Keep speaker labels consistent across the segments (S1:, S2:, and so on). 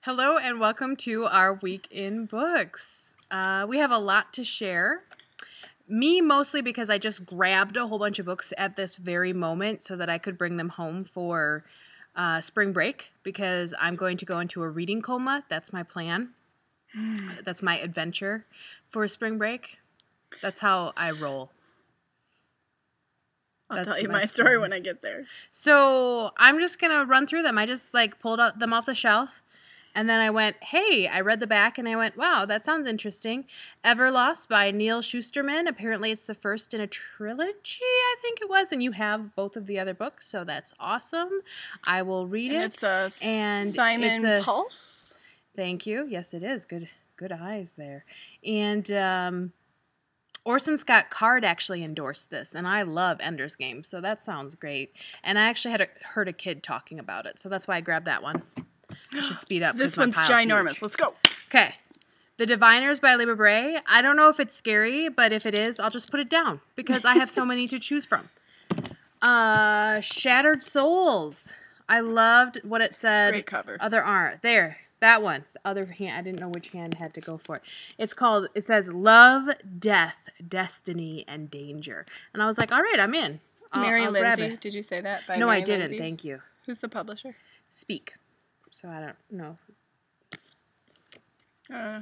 S1: Hello and welcome to our week in books. We have a lot to share. Me mostly because I just grabbed a whole bunch of books at this very moment so that I could bring them home for spring break because I'm going to go into a reading coma. That's my plan. That's my adventure for spring break. That's how I roll.
S2: I'll tell you my story when I get there.
S1: So I'm just going to run through them. I just pulled them off the shelf. And then I went, hey, I read the back and I went, wow, that sounds interesting. Everlost by Neil Shusterman. Apparently it's the first in a trilogy, I think it was. And you have both of the other books, so that's awesome. I will read it.
S2: It's a Simon Pulse.
S1: Thank you. Yes, it is. Good eyes there. And Orson Scott Card actually endorsed this, and I love Ender's Game, so that sounds great. And I actually heard a kid talking about it, so that's why I grabbed that one. I should speed up.
S2: This one's ginormous. Huge. Let's go.
S1: Okay. The Diviners by Libby Blog. I don't know if it's scary, but if it is, I'll just put it down because I have so many to choose from. Shattered Souls. I loved what it said.
S2: Great cover.
S1: Other art. There. That one. The other hand. I didn't know which hand had to go for it. It says Love, Death, Destiny, and Danger. And I was like, all right, I'm in.
S2: Mary Lindsay. Did you say that?
S1: No, I didn't. Thank you.
S2: Who's the publisher?
S1: Speak. So I don't know.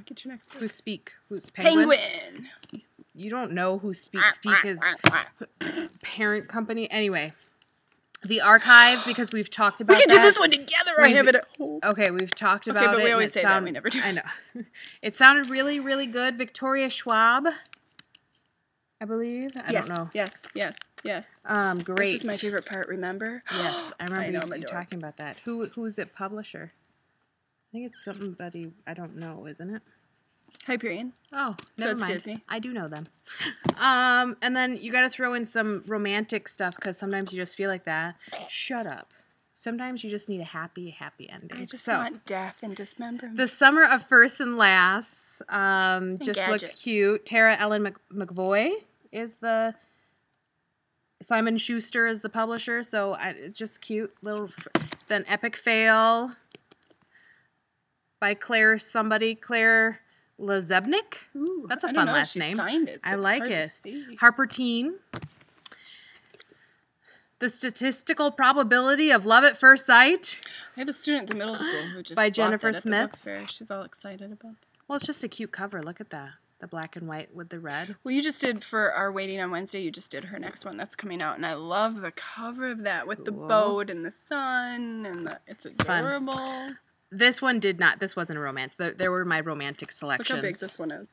S2: Get your next book.
S1: Who's Speak? Who's Penguin? You don't know who Speak. Speak is parent company. Anyway, The Archive, because we've talked about that.
S2: We can do this one together. I have it at home.
S1: Okay, we've talked about it.
S2: Okay, but we always say that. We never do.
S1: I know. It sounded really, really good. Victoria Schwab, I believe. I don't know.
S2: Yes.
S1: Great.
S2: This is my favorite part, remember?
S1: Yes, I remember you talking about that. Who is it publisher? I think it's somebody I don't know, isn't it?
S2: Hyperion.
S1: Oh,
S2: never
S1: mind.
S2: Disney.
S1: I do know them. And then you got to throw in some romantic stuff because sometimes you just feel like that. Shut up. Sometimes you just need a happy ending.
S2: I just want death and dismemberment.
S1: The Summer of First and Last. Just
S2: Gadgets.
S1: look cute. Tara Ellen McVoy is the... Simon Schuster is the publisher, so it's just cute. Then Epic Fail by Claire Lazebnik.
S2: Ooh,
S1: that's a fun last name.
S2: Signed it, so
S1: I like it. Harper Teen. The Statistical Probability of Love at First Sight.
S2: I have a student at the middle school who just
S1: by Jennifer Smith.
S2: At the book fair. She's all excited about that.
S1: Well, it's just a cute cover. Look at that. The black and white with the red.
S2: Well, you just did for our Waiting on Wednesday, you just did her next one that's coming out. And I love the cover of that with the boat and the sun. And it's adorable. Fun.
S1: This one did not. This wasn't a romance. There were my romantic selections.
S2: Look how big this one is.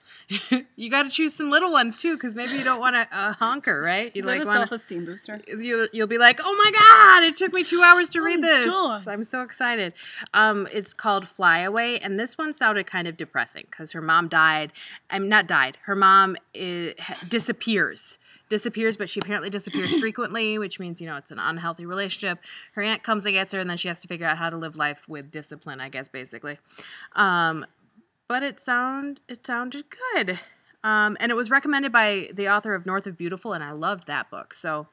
S1: You got to choose some little ones, too, because maybe you don't want to honker, right?
S2: Is that a self-esteem booster?
S1: You'll be like, oh, my God, it took me 2 hours to read this.
S2: Joy.
S1: I'm so excited. It's called Fly Away, and this one sounded kind of depressing because her mom died. Not died. Her mom disappears, but she apparently disappears frequently, which means, it's an unhealthy relationship. Her aunt comes and gets her, and then she has to figure out how to live life with discipline, I guess, basically. But it sounded good. And it was recommended by the author of North of Beautiful, and I loved that book. So,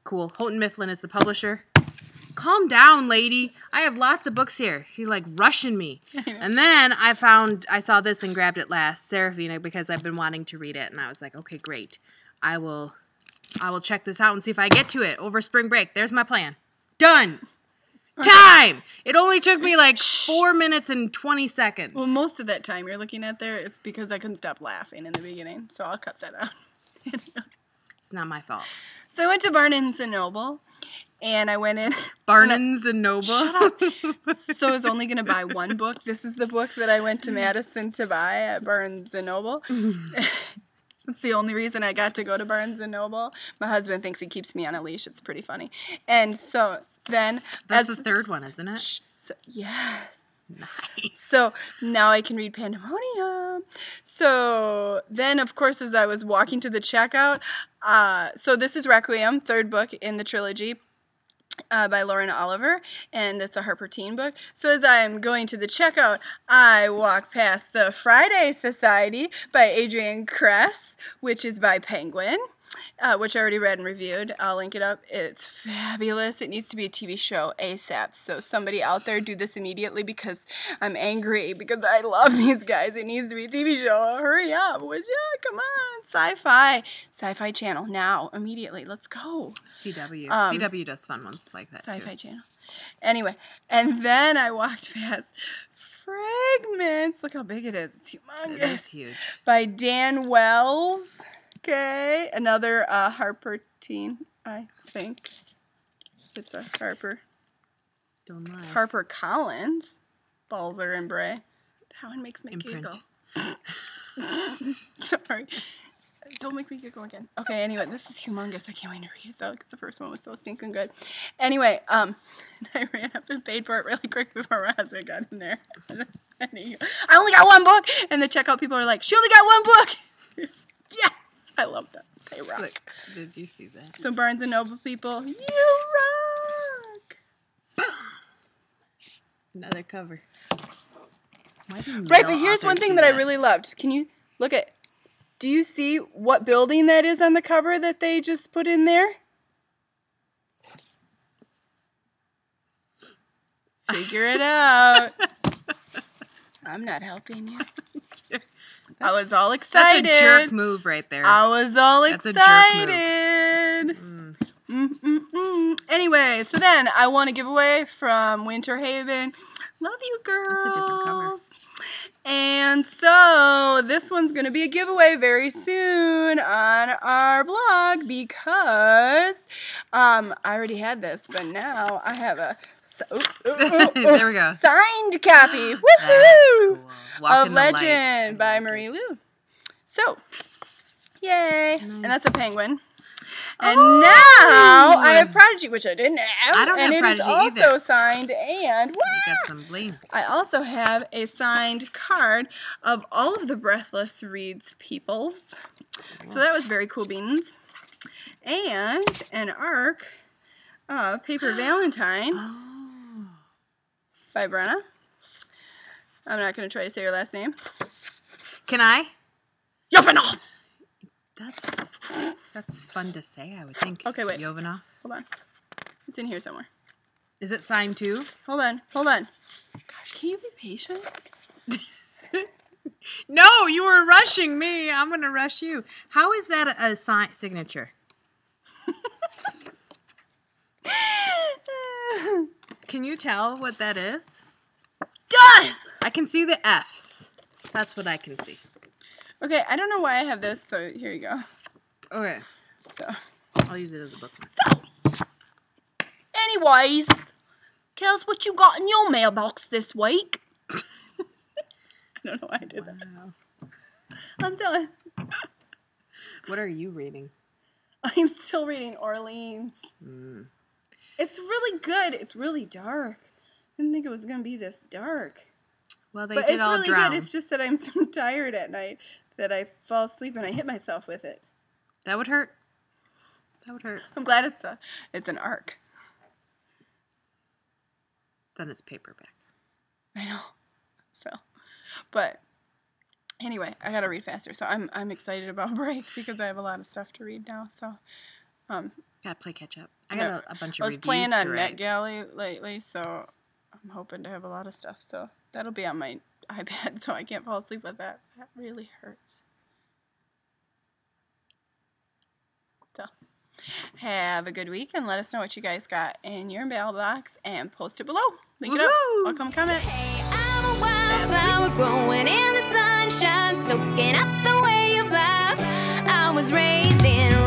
S1: cool. Houghton Mifflin is the publisher. Calm down, lady. I have lots of books here. You're rushing me. And then I saw this and grabbed it last, Serafina, because I've been wanting to read it. And I was like, okay, great. I will check this out and see if I get to it over spring break. There's my plan. Done. Time! It only took me 4 minutes and 20 seconds.
S2: Well, most of that time you're looking at there is because I couldn't stop laughing in the beginning. So I'll cut that out.
S1: It's not my fault.
S2: So I went to Barnes & Noble. And I went in.
S1: Barnes and Noble.
S2: Shut up. So I was only going to buy one book. This is the book that I went to Madison to buy at Barnes & Noble. That's the only reason I got to go to Barnes & Noble. My husband thinks he keeps me on a leash. It's pretty funny. And so then.
S1: That's the third one, isn't it?
S2: Yes.
S1: Nice.
S2: So now I can read Pandemonium. So then, of course, as I was walking to the checkout, so this is Requiem, third book in the trilogy. By Lauren Oliver, and it's a Harper Teen book. So as I'm going to the checkout, I walk past the Friday Society by Adrienne Kress, which is by Penguin. which I already read and reviewed. I'll link it up. It's fabulous. It needs to be a TV show ASAP. So somebody out there do this immediately because I'm angry because I love these guys. It needs to be a TV show. Hurry up, would ya? Come on. Sci-Fi Channel. Now. Immediately. Let's go.
S1: CW. CW does fun ones like that
S2: Sci-Fi
S1: too.
S2: Channel. Anyway, and then I walked past Fragments. Look how big it is. It's humongous.
S1: It is huge.
S2: By Dan Wells. Okay. Another Harper teen, I think. It's a Harper.
S1: Don't lie.
S2: It's Harper Collins. Balzer and Bray. That one makes me
S1: Imprint.
S2: giggle. Sorry. Don't make me giggle again. Okay, anyway, this is humongous. I can't wait to read it, though, because the first one was so stinking good. Anyway, I ran up and paid for it really quick before Raza got in there. I only got one book! And the checkout people are like, she only got one book! Yes! I love that. They rock.
S1: Look, did you see that?
S2: So Barnes & Noble people, you rock!
S1: Another cover.
S2: Right, but here's one thing that I really loved. Can you look at... Do you see what building that is on the cover that they just put in there? Figure it out. I'm not helping you. I was all excited.
S1: That's a jerk move right there.
S2: I was all
S1: That's
S2: excited.
S1: a jerk move.
S2: Anyway, so then I won a giveaway from Winter Haven. Love you, girls.
S1: That's a different cover.
S2: And so this one's going to be a giveaway very soon on our blog because I already had this, but now I have a
S1: there we go.
S2: Signed copy. Woohoo!
S1: Cool.
S2: Of Legend by Marie Lu. So, yay. Nice. And that's a penguin. And now I have Prodigy, which I didn't have.
S1: I don't have Prodigy either.
S2: And it is also signed. And
S1: you got some bling.
S2: I also have a signed card of all of the Breathless Reads peoples. So that was very cool beans. And an arc of Paper Valentine by Brenna. I'm not going to try to say your last name.
S1: Can I?
S2: Yovanov!
S1: That's fun to say, I would think.
S2: Okay, wait.
S1: Yovanov.
S2: Hold on. It's in here somewhere.
S1: Is it signed too?
S2: Hold on. Gosh, can you be patient?
S1: No, you were rushing me. I'm going to rush you. How is that a signature? Can you tell what that is?
S2: Done!
S1: I can see the F's. That's what I can see.
S2: Okay, I don't know why I have this, so here you go.
S1: Okay.
S2: So
S1: I'll use it as a bookmark.
S2: So, anyways, tell us what you got in your mailbox this week. I don't know why I did that. I'm done.
S1: What are you reading?
S2: I'm still reading Orleans. It's really good. It's really dark. I didn't think it was going to be this dark.
S1: Well,
S2: but it's really good. It's just that I'm so tired at night that I fall asleep and I hit myself with it.
S1: That would hurt. That would hurt.
S2: I'm glad it's an arc.
S1: Then it's paperback.
S2: I know. So, but anyway, I gotta read faster. So I'm excited about break because I have a lot of stuff to read now. So,
S1: gotta play catch up. I got a bunch of reviews to
S2: write. I was playing on
S1: write.
S2: NetGalley lately, so I'm hoping to have a lot of stuff. So that'll be on my iPad, so I can't fall asleep with that. That really hurts. So, have a good week, and let us know what you guys got in your mailbox, and post it below. Link it up. I'll come comment.
S3: Hey, I'm a wildflower growing in the sunshine, soaking up the way of life. I was raised in